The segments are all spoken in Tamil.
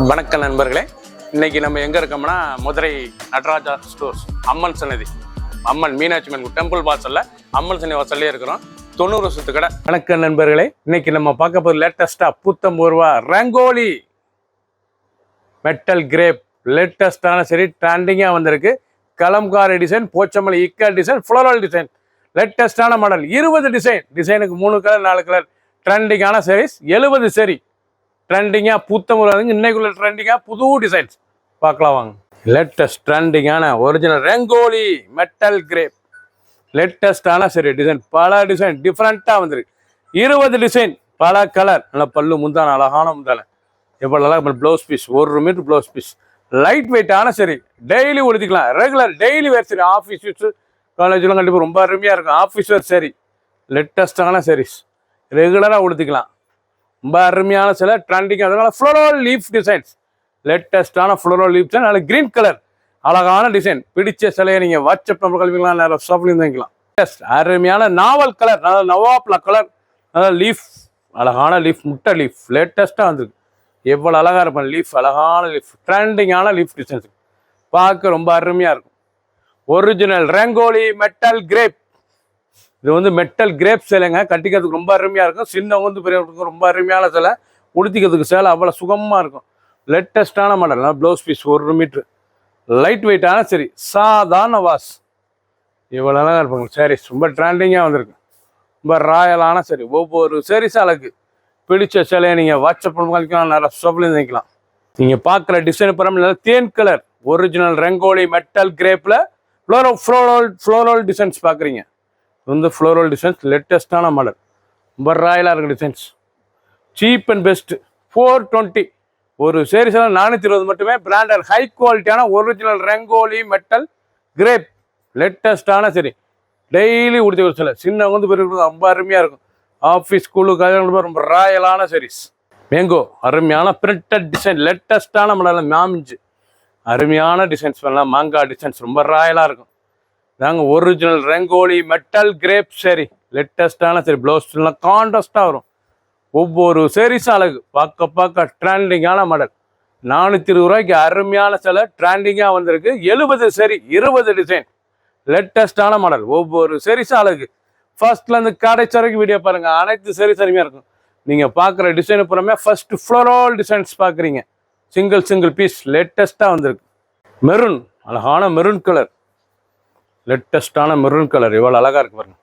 வணக்கம் நண்பர்களே, இன்னைக்கு நம்ம எங்க இருக்கோம்னா மதுரை நடராஜா ஸ்டோர்ஸ் அம்மன் சன்னதி, அம்மன் மீனாட்சி அம்மன் டெம்பிள் வாசல்ல அம்மன் சன்னதி வாசல்லே இருக்கிறோம். 90 வருஷத்து கடை. வணக்கம் நண்பர்களே, இன்னைக்கு நம்ம பார்க்க போது லேட்டஸ்டா புத்தம்பூர்வா ரங்கோலி மெட்டல் கிரேப் லேட்டஸ்டான சரி ட்ரெண்டிங்கா வந்திருக்கு. கலம்காரி டிசைன், போச்சமல்லி இக்கா டிசைன், ஃப்ளோரல் டிசைன், லேட்டஸ்டான மாடல் 20 டிசைனுக்கு 3 கலர் 4 கலர் ட்ரெண்டிங்கான சாரீஸ் 70 சரி ட்ரெண்டிங்காக புத்தம்பூர்வா இன்னைக்குள்ள ட்ரெண்டிங்காக புது டிசைன்ஸ் பார்க்கலாம் வாங்க. லேட்டஸ்ட் ட்ரெண்டிங்கான ஒரிஜினல் ரங்கோலி மெட்டல் கிரேப் லேட்டஸ்டான சரி டிசைன், பல டிசைன் டிஃப்ரெண்ட்டாக வந்திருக்கு. 20 டிசைன், பல கலர், நல்லா பல்லு முந்தான அழகான முந்தான, எவ்வளோ அழகாக blouse piece 1 metre blouse piece, light வெயிட்டான சரி, டெய்லி உடுத்திக்கலாம். ரெகுலர் டெய்லி வேர் சரி, ஆஃபீஸ் யூஸ் காலேஜ்லாம் கண்டிப்பாக ரொம்ப அருமையாக இருக்கும். ஆஃபீஸ் வேர் சரி லேட்டஸ்டான சாரீஸ் ரெகுலராக உடுத்திக்கலாம். ரொம்ப அருமையான சில ட்ரெண்டிங், அதனால ஃப்ளோரல் லீஃப் டிசைன்ஸ், லேட்டஸ்டான ஃப்ளோரல் லீஃப் டிசைன், அதில் கிரீன் கலர் அழகான டிசைன். பிடிச்ச சிலையை நீங்கள் வாட்ஸ்அப் நம்பர் கல்விக்கலாம், நேரம் ஷாப்லையும் வாங்கிக்கலாம். அருமையான நாவல் கலர், அதாவது நவாப்ல கலர், அதாவது லீஃப் அழகான லீஃப், முட்டை லீஃப் லேட்டஸ்ட்டாக வந்திருக்கு. எவ்வளோ அழகாக இருப்பாங்க லீஃப், அழகான லீஃப், ட்ரெண்டிங்கான லீஃப் டிசைன்ஸ் பார்க்க ரொம்ப அருமையாக இருக்கும். ஒரிஜினல் ரங்கோலி மெட்டல் கிரேப், இது வந்து மெட்டல் கிரேப் சேலைங்க. கட்டிக்கிறதுக்கு ரொம்ப அருமையாக இருக்கும். சின்னவங்க பெரியவங்களுக்கு ரொம்ப அருமையான சேலை, உடுத்திக்கிறதுக்கு சேலை அவ்வளோ சுகமாக இருக்கும். லேட்டஸ்டான model, blouse piece 1 metre, light வெயிட்டான சரி, சாதாரண வாஷ், இவ்வளோ அழகாக இருப்பாங்க சாரீஸ். ரொம்ப ட்ரெண்டிங்காக வந்திருக்கு. ரொம்ப ராயலான சரி, ஒவ்வொரு சாரீஸ் அழகு. பிடிச்ச சேலையை நீங்கள் வாட்ஸ்அப் பண்ணிக்கலாம், நிறைய ஷாப்லேயும் வாங்கிக்கலாம். நீங்கள் பார்க்குற டிசைன் பரவாயில்ல, தேன் கலர் ஒரிஜினல் ரங்கோலி மெட்டல் கிரேப்பில் ஃப்ளோரல் டிசைன்ஸ் பார்க்குறீங்க. வந்து ஃப்ளோரல் டிசைன்ஸ் லேட்டஸ்டான மாடல், ரொம்ப ராயலாக இருக்குது டிசைன்ஸ். சீப் அண்ட் பெஸ்ட்டு 420 ஒரு சேரீஸ் எல்லாம் 420 மட்டுமே. பிராண்டட் ஹை குவாலிட்டியான ஒரிஜினல் ரங்கோலி மெட்டல் கிரேப் லேட்டஸ்டான சரி, டெய்லி உடுத்தி ஒரு சில சின்ன வந்து பெரிய ரொம்ப அருமையாக இருக்கும். ஆஃபீஸ் ஸ்கூலு கல்யாணம் ரொம்ப ராயலான சாரீஸ். மேங்கோ அருமையான பிரிண்டட் டிசைன், லேட்டஸ்டான மாடல். மாமிஞ்சு அருமையான டிசைன்ஸ் பண்ணலாம். மாங்காய் டிசைன்ஸ் ரொம்ப ராயலாக இருக்கும். நாங்கள் ஒரிஜினல் ரங்கோலி மெட்டல் கிரேப் சரி லேட்டஸ்டான சரி, ப்ளவுஸ்லாம் கான்ட்ராஸ்டாக வரும். ஒவ்வொரு சாரீஸும் அழகு, பார்க்க ட்ரெண்டிங்கான மாடல். 420 ரூபாய்க்கு அருமையான சில ட்ரெண்டிங்காக வந்திருக்கு. 70 சரி 20 டிசைன் லேட்டஸ்டான மாடல். ஒவ்வொரு சாரீஸும் அழகு. ஃபர்ஸ்ட்லேருந்து கடைசி வரைக்கும் வீடியோ பாருங்கள், அனைத்து சாரீஸ் அருமையாக இருக்கும். நீங்கள் பார்க்குற டிசைனு புறமே ஃபர்ஸ்ட் ஃப்ளோரல் டிசைன்ஸ் பார்க்குறீங்க. சிங்கிள் பீஸ் லேட்டஸ்ட்டாக வந்திருக்கு. மெரூன் அழகான மெரூன் கலர், லேட்டஸ்டான மெரூன் கலர் எவ்வளோ அழகாக இருக்கு பாருங்க.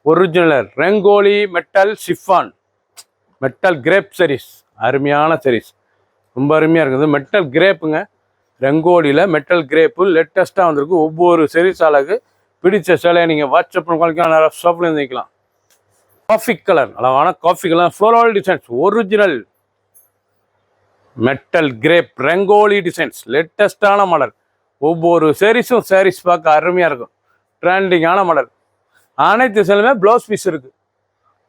Original rangoli metal chiffon metal crepe sarees, அருமையான சாரீஸ், ரொம்ப அருமையாக இருக்குது. மெட்டல் கிரேப்புங்க, ரங்கோலியில் மெட்டல் கிரேப்பு லேட்டஸ்ட்டாக வந்திருக்கு. ஒவ்வொரு சாரீஸ் அழகு. பிடிச்ச சேலையை நீங்கள் வாட்ஸ்அப் பண்ணிக்கலாம், நிறைய ஷாப்லேயும் வாங்கிக்கலாம். காஃபி கலர் அழகான coffee colour floral designs, original metal crepe rangoli designs லேட்டஸ்டான மாடல். ஒவ்வொரு சாரீஸும் சாரீஸ் பார்க்க அருமையாக இருக்கும். ட்ரெண்டிங்கான மாடல். அனைத்து சேலையுமே ப்ளவுஸ் பீஸ் இருக்குது.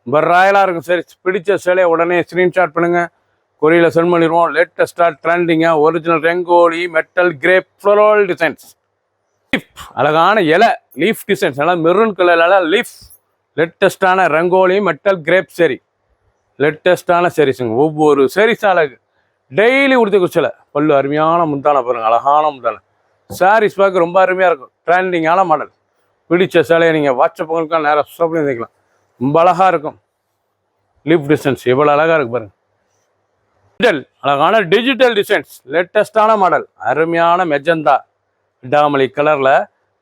ரொம்ப ராயலாக இருக்கும் சாரி. பிடிச்ச சேலையை உடனே ஸ்க்ரீன்ஷாட் பண்ணுங்கள், கொரியில் சென்ட் பண்ணிடுவோம். லேட்டஸ்ட்டாக ட்ரெண்டிங்காக original rangoli metal crepe floral designs. Leaf அழகான இலை லீஃப் டிசைன்ஸ், நல்லா மெரூன் கலரில் லீஃப் லேட்டஸ்ட்டான ரங்கோலி மெட்டல் கிரேப் சரி லேட்டஸ்ட்டான சாரீஸுங்க. ஒவ்வொரு சாரீஸ் அழகு. டெய்லி உடுத்திக்க சேலை, பல்லு அருமையான முந்தான பாருங்கள், அழகான முந்தான. சாரீஸ் பார்க்க ரொம்ப அருமையாக இருக்கும். ட்ரெண்டிங்கான மாடல். பிடிச்ச சேலையை நீங்கள் வாட்ஸ்அப் பண்ணிக்கலாம், நேரம் ஷாப்லேயும் வைக்கலாம். ரொம்ப அழகாக இருக்கும். லீஃப் டிசைன்ஸ் எவ்வளோ அழகாக இருக்கு பாருங்கள். அழகான டிஜிட்டல் டிசைன்ஸ் லேட்டஸ்டான மாடல். அருமையான மெஜந்தா டாமலி கலரில்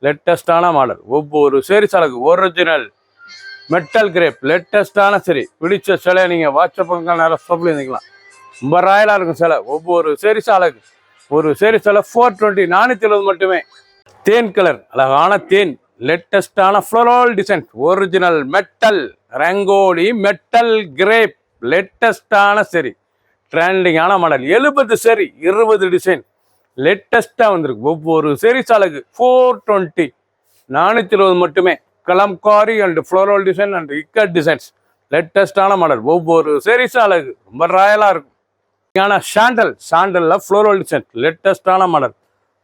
லேட்டஸ்டான மாடல். ஒவ்வொரு சாரீஸ் அழகு. ஒரிஜினல் மெட்டல் கிரேப் லேட்டஸ்டான சரி. பிடிச்ச சேலையை நீங்கள் வாட்ஸ்அப் பண்ணிக்கலாம், நேரம் ஷாப்லேயும் வைக்கலாம். ரொம்ப ராயலாக இருக்கும் சேலை. ஒவ்வொரு சாரீஸ் அழகு. ஒரு சாரீஸ் சேலை 420 470 மட்டுமே. தேன் கலர் அழகான தேன் லேட்டஸ்டான floral design, original metal rangoli metal crepe லேட்டஸ்டான சரி ட்ரெண்டிங்கான மாடல். 70 சரி 20 டிசைன் லேட்டஸ்ட்டாக வந்திருக்கு. ஒவ்வொரு சாரீஸ் அழகு. 420 470 மட்டுமே. Kalamkari and floral design and ikat designs லேட்டஸ்டான மாடல். ஒவ்வொரு சாரீஸும் அழகு. ரொம்ப ராயலாக இருக்கும். சாண்டலில் ஃப்ளோரல் டிசைன் லேட்டஸ்டான மாடல்.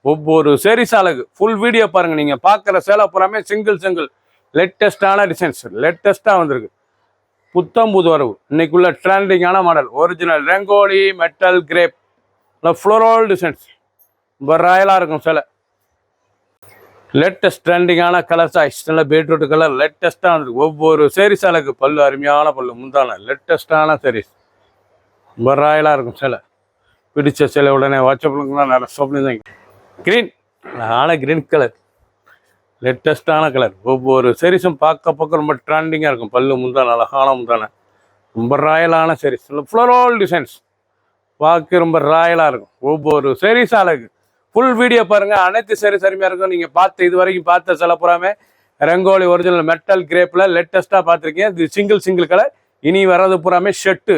ஒவ்வொரு சாரீஸ் அழகு. ஃபுல் வீடியோ பாருங்கள். நீங்கள் பார்க்குற சேலை பூராமே சிங்கிள் லேட்டஸ்டான டிசைன்ஸ் லேட்டஸ்ட்டாக வந்திருக்கு. புத்தம் புது வரவு. இன்னைக்குள்ள ட்ரெண்டிங்கான model. Original rangoli metal crepe நல்லா ஃப்ளோரல் டிசைன்ஸ் ரொம்ப ராயலாக இருக்கும் சிலை. லேட்டஸ்ட் ட்ரெண்டிங்கான கலர் சாய்ஸ், நல்ல பீட்ரூட் கலர் லேட்டஸ்ட்டாக வந்துருக்கு. ஒவ்வொரு சேரீஸ் அழகு, பல்லு அருமையான பல்லு, முந்தான லேட்டஸ்ட்டான சேரீஸ் ரொம்ப ராயலாக இருக்கும் சிலை. பிடிச்ச சிலை உடனே வாட்ஸ்அப்லாம் நிறைய ஷாப்லேயும் க்ரீன், அழகான க்ரீன் கலர் லேட்டஸ்ட்டான கலர். ஒவ்வொரு சேரீஸும் பார்க்க ரொம்ப ட்ரெண்டிங்காக இருக்கும். பல்லு முந்தான அழகான முந்தான ரொம்ப ராயலான சேரீஸ், ஃப்ளோரல் டிசைன்ஸ் பார்க்க ரொம்ப ராயலாக இருக்கும். ஒவ்வொரு சேரீஸ் அழகு. ஃபுல் வீடியோ பாருங்கள், அனைத்து சேரீஸ் அருமையாக இருக்கும். நீங்கள் இது வரைக்கும் பார்த்த சில புறாமே ரங்கோலி ஒரிஜினல் மெட்டல் கிரேப்பில் லேட்டஸ்ட்டாக பார்த்துருக்கீங்க. இது சிங்கிள் கலர். இனி வர்றது புறாமே ஷர்ட்டு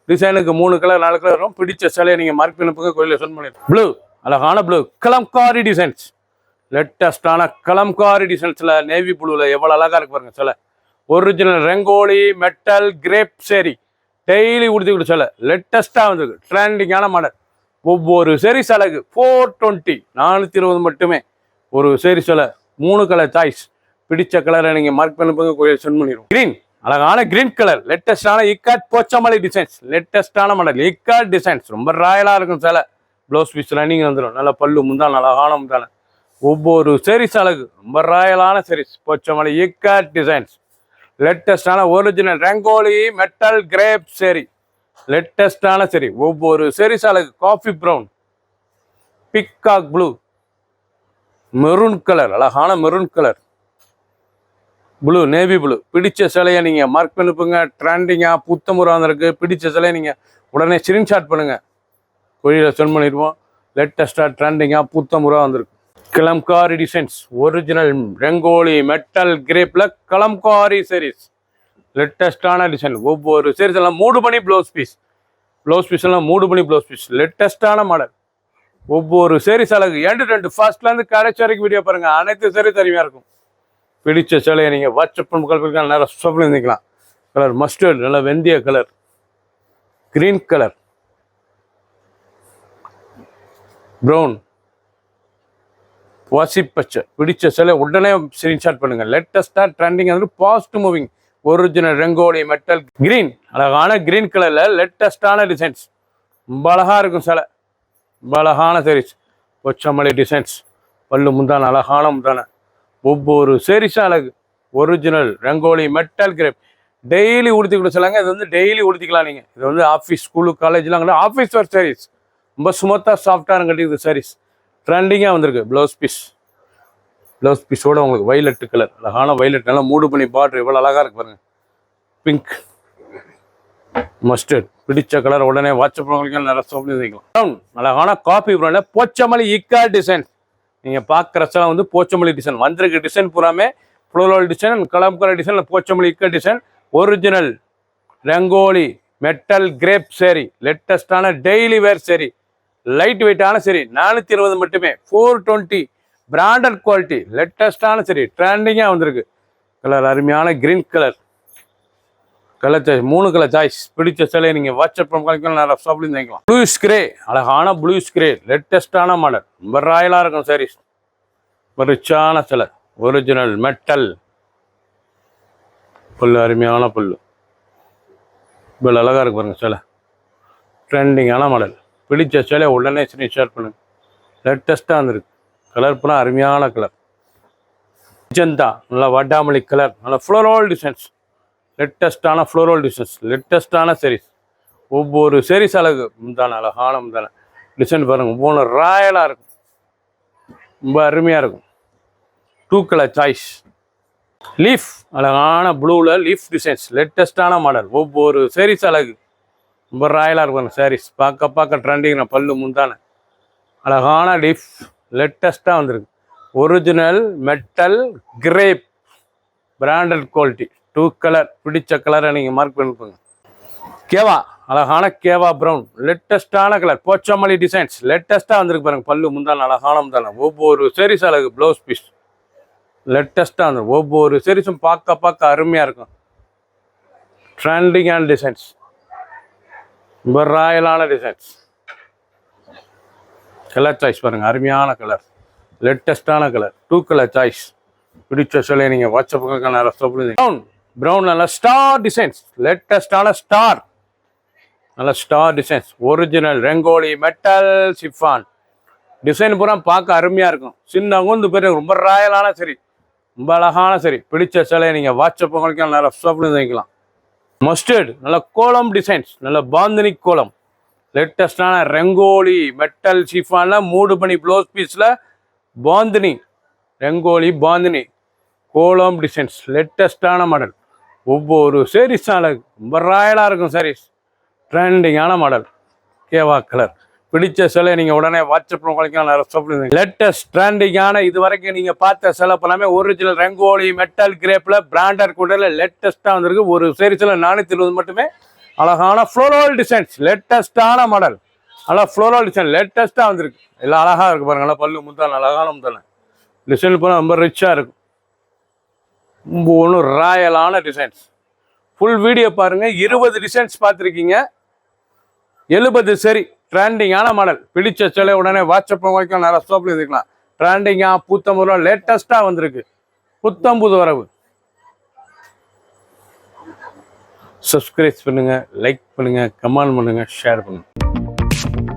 டிசைனுக்கு 3 கலர் 4 கலர் வரும். பிடிச்ச சிலையை நீங்கள் மார்க் பண்ணி கோயிலில் சென்ட் பண்ணிடுங்க. ப்ளூ, அழகான ப்ளூ கலம்காரி டிசைன்ஸ், லேட்டஸ்டான கலம்காரி டிசைன்ஸில் நேவி ப்ளூவில் எவ்வளோ அழகாக இருக்கு பாருங்க சிலை. Original rangoli metal crepe sari daily உடுத்தி சிலை லேட்டஸ்ட்டாக வந்துருக்கு. ட்ரெண்டிங்கான மாடல். ஒவ்வொரு சேரீஸ் அழகு 420 420 மட்டுமே ஒரு சேரீஸ் சிலை. 3 கலர் சாய்ஸ். பிடிச்ச கலரை நீங்கள் மார்க் பண்ணி கோயில் சென்ட் பண்ணிடுவோம். கிரீன், அழகான கிரீன் கலர் லேட்டஸ்டான இக்காட் போச்சமல்லி டிசைன்ஸ், லேட்டஸ்டான மாடல் இக்காட் டிசைன்ஸ் ரொம்ப ராயலாக இருக்கும் சிலை. ப்ளவுஸ் பீஸ் ரன்னிங் வந்துடும். நல்லா பல்லு முந்தான அழகான முந்தான. ஒவ்வொரு சேரீஸ் அழகு ரொம்ப ராயலான சேரீஸ். போச்சமல்லி இக்காட் டிசைன்ஸ் லேட்டஸ்டான ஒரிஜினல் ரங்கோலி மெட்டல் கிரேப் சேரி லேட்டஸ்டான சரி. ஒவ்வொரு சேரீஸ் அழகு. Coffee brown, peacock blue, maroon colour, அழகான maroon colour, blue navy blue. பிடிச்ச சிலையை நீங்கள் மார்க் பண்ணிப்புங்க. ட்ரெண்டிங்காக புத்தமுறை வந்திருக்கு. பிடிச்ச சிலையை நீங்கள் உடனே ஸ்க்ரீன்ஷாட் பண்ணுங்கள், கோயிலில் சென்ட் பண்ணிடுவோம். லேட்டஸ்ட்டாக ட்ரெண்டிங்காக புத்தமுறை வந்திருக்கு. Kalamkari designs, original rangoli metal கிரேப்பில் கலம்காரி சேரீஸ் லேட்டஸ்டான டிசைன். ஒவ்வொரு சேரீஸ் எல்லாம் 3 மணி ப்ளவுஸ் பீஸ் எல்லாம் 3 மணி ப்ளவுஸ் பீஸ் லேட்டஸ்டான மாடல். ஒவ்வொரு சேரீஸ் அழகு. எண்டு ஃபர்ஸ்ட்லேருந்து கடைசி வரைக்கும் வீடியோ பாருங்கள். அனைத்து சேரீஸ் அருமையாக இருக்கும். பிடிச்ச சிலையை நீங்கள் வாட்ஸ்அப் மக்கள் நேரம் ஷாப்பில் இருந்துக்கலாம். கலர் மஸ்டர்ட், நல்ல வெந்தய கலர், கிரீன் கலர், ப்ரௌன், வாசிப்பச்சை. பிடிச்ச சிலை உடனே ஸ்க்ரீன்ஷாட் பண்ணுங்கள். லேட்டஸ்ட்டாக ட்ரெண்டிங் வந்து fast moving original rangoli metal green, அழகான கிரீன் கலரில் லேட்டஸ்டான டிசைன்ஸ் ரொம்ப அழகாக இருக்கும் சிலை. ரொம்ப அழகான சேரீஸ். போச்சமல்லி டிசைன்ஸ், பல்லு முந்தான அழகான முந்தான. ஒவ்வொரு சேரீஸும் அழகு. Original rangoli metal crepe daily உடுத்தி கொடுத்துலாங்க. இது வந்து டெய்லி உடுத்திக்கலாம் நீங்கள். இது வந்து ஆஃபீஸ் ஸ்கூலு காலேஜ்லாம் கூட ஆஃபீஸ் வேர் சாரீஸ். ரொம்ப ஸ்மூத்தாக சாஃப்டாக கட்டிக்குது சாரீஸ். ட்ரெண்டிங்காக வந்திருக்கு. ப்ளவுஸ் பீஸோட உங்களுக்கு வைலட் கலர், அழகான வைலட், நல்லா 3 மணி பார்டர் எவ்வளோ அழகாக இருக்கு பாருங்க. Pink, mustard. பிடிச்ச கலர் உடனே வாட்ஸ்அப் நிறைய ஷாப்லேயும் வைக்கலாம். ப்ரௌன், அழகான காஃபி ப்ரௌனில் போச்சமல்லி இக்கா டிசைன். நீங்கள் பார்க்குற சில வந்து போச்சமல்லி டிசைன் வந்திருக்கு. டிசைன் பூராமே ஃப்ளோரல் டிசைன், கலம்கலர் டிசைன், போச்சமல்லி இக்கா design, original rangoli metal crepe சேரி லேட்டஸ்டான டெய்லி வேர் சேரி, லைட் வெயிட்டான சரி 420 மட்டுமே. 420 பிராண்டட் குவாலிட்டி லேட்டஸ்டான சரி. ட்ரெண்டிங்காக வந்திருக்கு. கலர் அருமையான green colour choice. 3 colour choice. பிடிச்ச சிலையை நீங்கள் வாட்ஸ்அப் நிறைய ஷாப்லேயும் வாங்கிக்கலாம். ப்ளூ ஸ்க்ரே, அழகான ப்ளூ ஸ்க்ரே லேட்டஸ்டான மாடல் ரொம்ப ராயலாக இருக்கும் சாரீஸ். ரிச்சான சிலை. ஒரிஜினல் மெட்டல் புல்லு, அருமையான புல்லு, இவ்வளோ அழகாக இருக்கு பாருங்க சிலை. ட்ரெண்டிங்கான மாடல். பிடிச்ச சிலையை உடனே ஸ்க்ரீன்ஷாட் பண்ணுங்க. லேட்டஸ்ட்டாக வந்துருக்கு. கலர் பூரா அருமையான கலர். ஜந்தா, நல்லா வட்டாமல்லி கலர், நல்லா ஃப்ளோரல் டிசைன்ஸ், லேட்டஸ்டான ஃப்ளோரல் டிசைன்ஸ், லேட்டஸ்டான சேரீஸ். ஒவ்வொரு சேரீஸ் அழகு. முந்தான அழகான முந்தான டிசைன் பாருங்கள். ஒவ்வொன்று ராயலாக இருக்கும். ரொம்ப அருமையாக இருக்கும். 2 கலர் சாய்ஸ். லீஃப், அழகான ப்ளூவில் லீஃப் டிசைன்ஸ், லேட்டஸ்டான மாடல். ஒவ்வொரு சேரீஸ் அழகு. ரொம்ப ராயலாக இருக்கும் சாரீஸ். பார்க்க ட்ரெண்டிங். பல்லு முந்தான அழகான லீஃப் லேட்டஸ்ட்டாக வந்திருக்கு. Original metal crepe branded quality. 2 colour. பிடிச்ச கலரை நீங்கள் மார்க் பண்ணிப்போங்க. கேவா, அழகான கேவா ப்ரௌன் லேட்டஸ்டான கலர். போச்சமல்லி டிசைன்ஸ் லேட்டஸ்ட்டாக வந்திருக்கு பாருங்கள். பல்லு முந்தான அழகான முந்தான. ஒவ்வொரு சேரீஸ் அழகு. ப்ளவுஸ் பீஸ் லேட்டஸ்ட்டாக வந்துடும். ஒவ்வொரு சேரீஸும் பார்க்க அருமையாக இருக்கும். ட்ரெண்டிங்கான டிசைன்ஸ், ரொம்ப ராயலான டிசைன்ஸ். கலர் சாய்ஸ் பாருங்கள். அருமையான கலர், லேட்டஸ்டான கலர். 2 colour choice. பிடிச்ச சொல்லி நீங்கள் வாட்ஸ்அப்புக்கு நிறைய ப்ரௌன், நல்லா ஸ்டார் டிசைன்ஸ், லேட்டஸ்டான ஸ்டார் நல்ல star designs, original rangoli metal chiffon design பூரா பார்க்க அருமையாக இருக்கும். சின்ன கூந்து பேர் ரொம்ப ராயலான சரி, ரொம்ப அழகான சரி. பிடிச்ச சிலையை நீங்கள் வாட்ஸ்அப் உங்களுக்கு நல்லா சாப்பிட்டு வைக்கலாம். மஸ்டர்ட் நல்ல கோலம் டிசைன்ஸ், நல்ல பாந்தினி கோலம், லேட்டஸ்டான ரெங்கோலி மெட்டல் சிஃபானில் 3 பணி ப்ளவுஸ் பீஸில் பாந்தினி ரெங்கோலி பாந்தினி கோலம் டிசைன்ஸ், லேட்டஸ்டான மாடல். ஒவ்வொரு சாரீஸ்னால ரொம்ப ராயலாக இருக்கும் சாரீஸ், ட்ரெண்டிங்கான மாடல். கேவா கலர் பிடிச்ச சிலை நீங்கள் உடனே வாட்ஸ்அப் உங்களுக்கு லேட்டஸ்ட் ட்ரெண்டிங்கான இது வரைக்கும் நீங்கள் பார்த்த சிலை எல்லாமே ஒரிஜினல் ரெங்கோலி மெட்டல் கிரேப்பில் பிராண்டட் கூடல லேட்டஸ்ட்டாக வந்திருக்கு. ஒரு சாரீஸில் 420 மட்டுமே. அழகான ஃப்ளோரல் டிசைன்ஸ், லேட்டஸ்டான மாடல், நல்லா ஃப்ளோரல் டிசைன் லேட்டஸ்ட்டாக வந்திருக்கு. எல்லாம் அழகாக இருக்குது பாருங்க. நல்லா பல்லு முத்தான அழகான முத்தான டிசைன் போனால் ரொம்ப ரிச்சாக இருக்கும். ஒன்றும் ராயலான டிசைன்ஸ். ஃபுல் வீடியோ பாருங்கள். 20 டிசைன்ஸ் பார்த்துருக்கீங்க, 70 சரி. ட்ரெண்டிங்கான மாடல். பிடிச்ச சிலை உடனே வாட்ஸ்அப் வாங்கிக்கலாம், நிறைய ஸ்டாப்ல இருக்கலாம். ட்ரெண்டிங்காக புத்தம்பது லேட்டஸ்ட்டாக வந்திருக்கு. புத்தம்புது வரவு. சப்ஸ்கிரைப் பண்ணுங்கள், லைக் பண்ணுங்கள், கமெண்ட் பண்ணுங்கள், ஷேர் பண்ணுங்கள்.